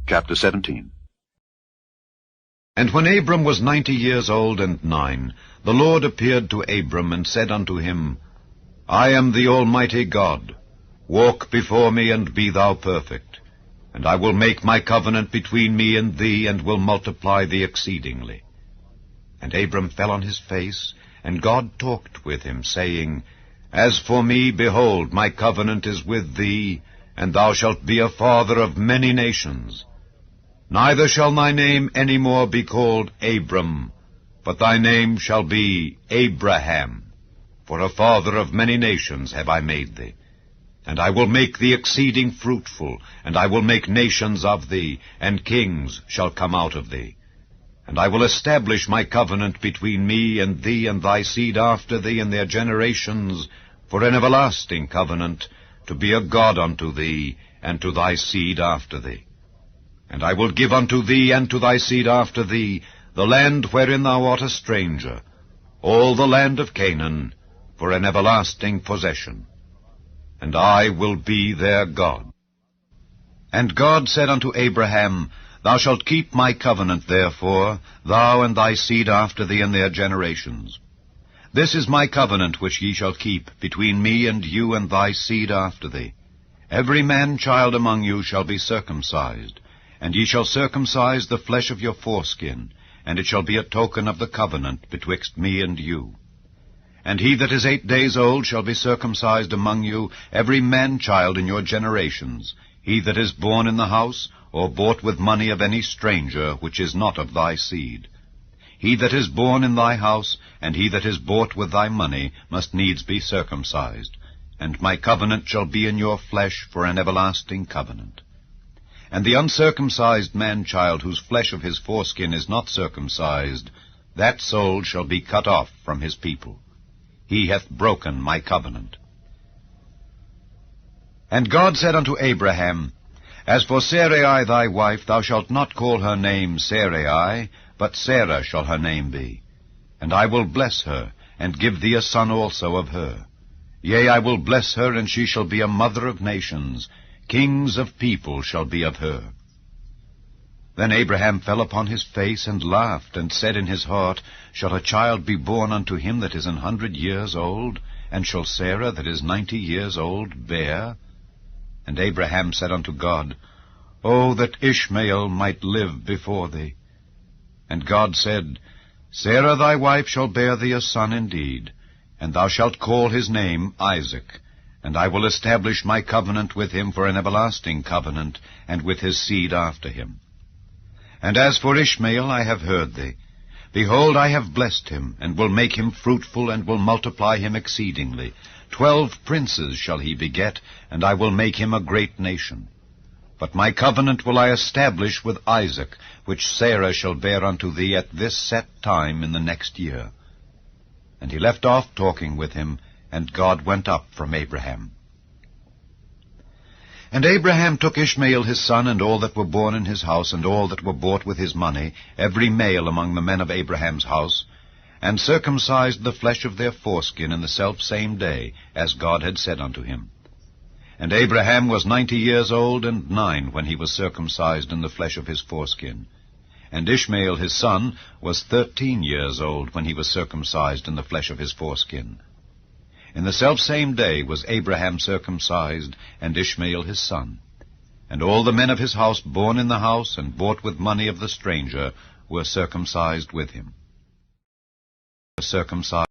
Chapter 17. And when Abram was 90 years old and 9, the Lord appeared to Abram and said unto him, I am the Almighty God. Walk before me, and be thou perfect. And I will make my covenant between me and thee, and will multiply thee exceedingly. And Abram fell on his face, and God talked with him, saying, As for me, behold, my covenant is with thee, and thou shalt be a father of many nations. Neither shall thy name any more be called Abram, but thy name shall be Abraham, for a father of many nations have I made thee. And I will make thee exceeding fruitful, and I will make nations of thee, and kings shall come out of thee. And I will establish my covenant between me and thee and thy seed after thee in their generations, for an everlasting covenant, to be a God unto thee, and to thy seed after thee. And I will give unto thee and to thy seed after thee the land wherein thou art a stranger, all the land of Canaan, for an everlasting possession. And I will be their God. And God said unto Abraham, Thou shalt keep my covenant, therefore, thou and thy seed after thee in their generations. This is my covenant which ye shall keep between me and you and thy seed after thee. Every man-child among you shall be circumcised, and ye shall circumcise the flesh of your foreskin, and it shall be a token of the covenant betwixt me and you. And he that is 8 days old shall be circumcised among you, every man-child in your generations, he that is born in the house, or bought with money of any stranger, which is not of thy seed. He that is born in thy house, and he that is bought with thy money, must needs be circumcised. And my covenant shall be in your flesh for an everlasting covenant. And the uncircumcised man-child, whose flesh of his foreskin is not circumcised, that soul shall be cut off from his people. He hath broken my covenant. And God said unto Abraham, As for Sarai thy wife, thou shalt not call her name Sarai, but Sarah shall her name be. And I will bless her, and give thee a son also of her. Yea, I will bless her, and she shall be a mother of nations. Kings of people shall be of her. Then Abraham fell upon his face, and laughed, and said in his heart, Shall a child be born unto him that is 100 years old? And shall Sarah that is 90 years old bear? And Abraham said unto God, O that Ishmael might live before thee. And God said, Sarah thy wife shall bear thee a son indeed, and thou shalt call his name Isaac. And I will establish my covenant with him for an everlasting covenant, and with his seed after him. And as for Ishmael, I have heard thee. Behold, I have blessed him, and will make him fruitful, and will multiply him exceedingly. 12 princes shall he beget, and I will make him a great nation. But my covenant will I establish with Isaac, which Sarah shall bear unto thee at this set time in the next year. And he left off talking with him, and God went up from Abraham. And Abraham took Ishmael his son, and all that were born in his house, and all that were bought with his money, every male among the men of Abraham's house, and circumcised the flesh of their foreskin in the selfsame day, as God had said unto him. And Abraham was 90 years old and 9 when he was circumcised in the flesh of his foreskin. And Ishmael his son was 13 years old when he was circumcised in the flesh of his foreskin. In the selfsame day was Abraham circumcised, and Ishmael his son. And all the men of his house born in the house, and bought with money of the stranger, were circumcised with him. Circumcised